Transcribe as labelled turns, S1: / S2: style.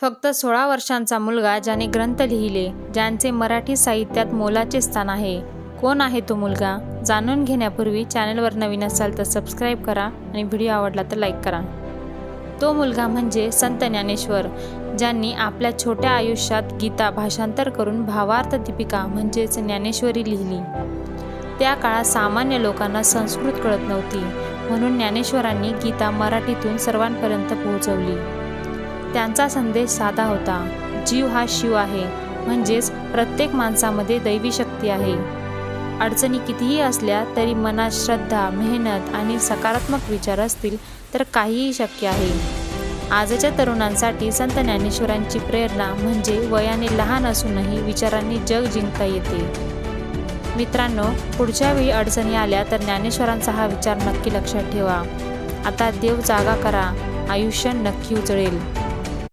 S1: फक्त 16 वर्षांचा मुलगा ज्याने ग्रंथ लिहिले, ज्यांचे मराठी साहित्यात मोलाचे स्थान आहे. कोण आहे तो मुलगा? जाणून घेण्यापूर्वी चॅनलवर नवीन असाल तर सबस्क्राईब करा आणि व्हिडिओ आवडला तर लाईक करा. तो मुलगा म्हणजे संत ज्ञानेश्वर, ज्यांनी आपल्या छोट्या आयुष्यात गीता भाषांतर करून भावार्थ दीपिका म्हणजेच ज्ञानेश्वरी लिहिली. त्या काळात सामान्य लोकांना संस्कृत कळत नव्हती, म्हणून ज्ञानेश्वरांनी गीता मराठीतून सर्वांपर्यंत पोहोचवली. त्यांचा संदेश साधा होता. जीव हा शिव आहे, म्हणजेच प्रत्येक माणसामध्ये दैवी शक्ती आहे. अडचणी कितीही असल्या तरी मनात श्रद्धा, मेहनत आणि सकारात्मक विचार असतील तर काहीही शक्य आहे. आजच्या तरुणांसाठी संत ज्ञानेश्वरांची प्रेरणा म्हणजे वयाने लहान असूनही विचारांनी जग जिंकता येते. मित्रांनो, पुढच्या वेळी अडचणी आल्या तर ज्ञानेश्वरांचा हा विचार नक्की लक्षात ठेवा. आता देव जागा करा, आयुष्य नक्की उजळेल.